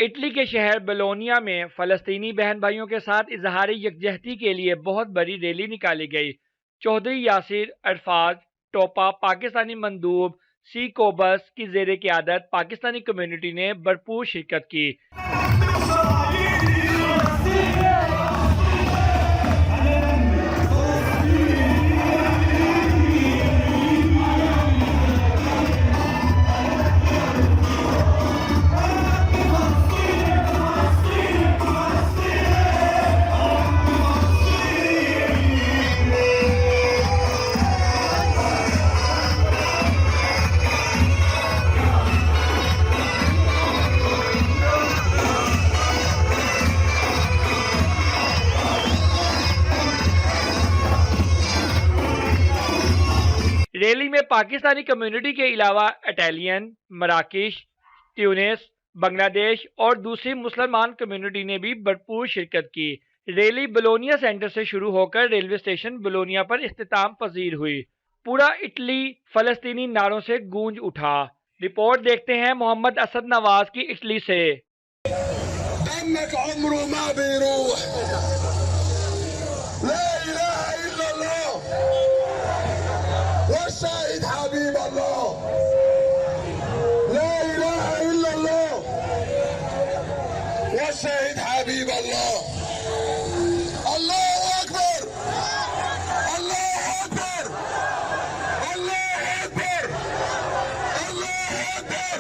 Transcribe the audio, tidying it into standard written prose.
Italy के शहर Bologna में फ़लस्तीनी बहन भाइयों के साथ इजहार यकजहती के लिए बहुत बड़ी रैली निकाली गई। चौधरी यासिर अरफाज टोपा पाकिस्तानी मंदूब सी कोबस की ज़ेर क़यादत पाकिस्तानी कम्युनिटी ने भरपूर शिरकत की। रैली में पाकिस्तानी कम्युनिटी के अलावा इटालियन, मराकेश, ट्यूनिस, बांग्लादेश और दूसरी मुसलमान कम्युनिटी ने भी भरपूर शिरकत की। रैली बोलोनिया सेंटर से शुरू होकर रेलवे स्टेशन बोलोनिया पर इख्तिताम पजीर हुई। पूरा इटली फ़लस्तीनी नारों से गूंज उठा। रिपोर्ट देखते हैं मोहम्मद असद नवाज की इटली से। والشهيد حبيب الله لا إله إلا الله والشهيد حبيب الله الله أكبر الله أكبر الله أكبر الله أكبر